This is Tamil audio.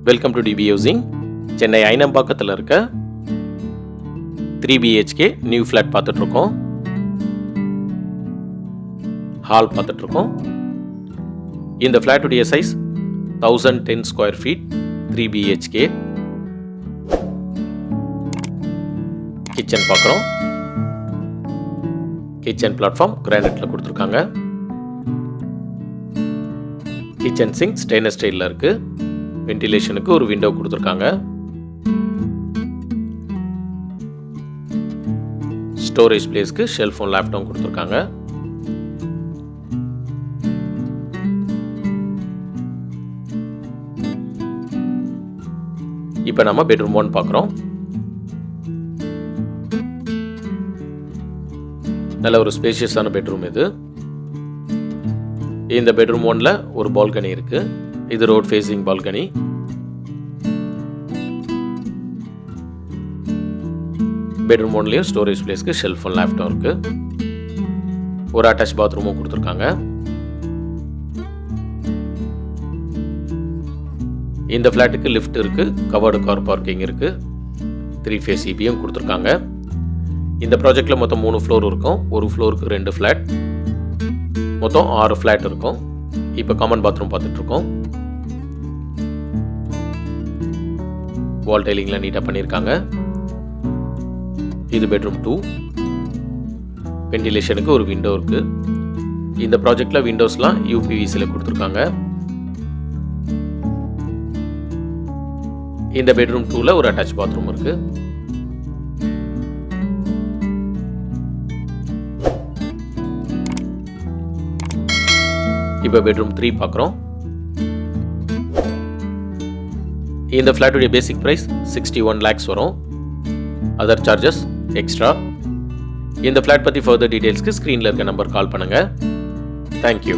வெல்கம் டு டிபி ஹவுசிங். சென்னை ஐனம்பாக்கத்தில் இருக்க 3 BHK நியூ ஃப்ளாட் பார்த்துட்ருக்கோம். ஹால் பார்த்துட்ருக்கோம். இந்த ஃப்ளாட்டுடைய size 1010 square feet, 3 BHK. Kitchen பார்க்குறோம். கிச்சன் பிளாட்ஃபார்ம் கிரானைட்டில் கொடுத்துருக்காங்க. கிச்சன் சிங்க் ஸ்டெயின்லெஸ் ஸ்டீலில் இருக்குது. வென்டிலேஷனுக்கு ஒரு விண்டோ கொடுத்துருக்காங்க. ஸ்டோரேஜ் பிளேஸ்க்கு ஷெல்ஃபும் லேப்டாப் கொடுத்துருக்காங்க. இப்போ நம்ம பெட்ரூம் 1 பார்க்குறோம். நல்ல ஒரு ஸ்பேஷியஸான பெட்ரூம் இது. இந்த பெட்ரூம் 1ல ஒரு பால்கனி இருக்கு. இது ரோட் ஃபேசிங் பால்கனி. பெட்ரூம் 1லயும் ஸ்டோரேஜ் பிளேஸ்க்கு ஷெல்ஃப் அண்ட் லேப்டாப் இருக்கு. ஒரு அட்டாச் பாத்ரூமும் கொடுத்துருக்காங்க. இந்த ஃப்ளாட்டுக்கு லிஃப்ட் இருக்கு, கவர்டு கார் பார்க்கிங் இருக்கு, 3 ஃபேஸ் EBயும் கொடுத்துருக்காங்க. இந்த ப்ராஜெக்ட்ல மொத்தம் 3 ஃப்ளோர் இருக்கும். ஒரு ஃப்ளோருக்கு 2 ஃப்ளாட், மொத்தம் 6 ஃப்ளாட் இருக்கும். இப்போ காமன் பாத்ரூம் பார்த்துட்டு இருக்கோம். வால் டைலிங்லாம் நீட்டாக பண்ணியிருக்காங்க. இது பெட்ரூம் 2. வென்டிலேஷனுக்கு ஒரு விண்டோ இருக்கு. இந்த ப்ராஜெக்ட்ல விண்டோஸ்லாம் UPVCல கொடுத்துருக்காங்க. இந்த பெட்ரூம் 2ல ஒரு அட்டாச் பாத்ரூம் இருக்கு. இப்போ பெட்ரூம் 3 பார்க்குறோம். இந்த ஃப்ளாட்டுடைய பேசிக் ப்ரைஸ் 61 lakhs வரும். Other charges extra. இந்த ஃப்ளாட் பற்றி ஃபர்தர் டீடைல்ஸ்க்கு ஸ்க்ரீனில் இருக்க நம்பர் கால் பண்ணுங்கள். தேங்க்யூ.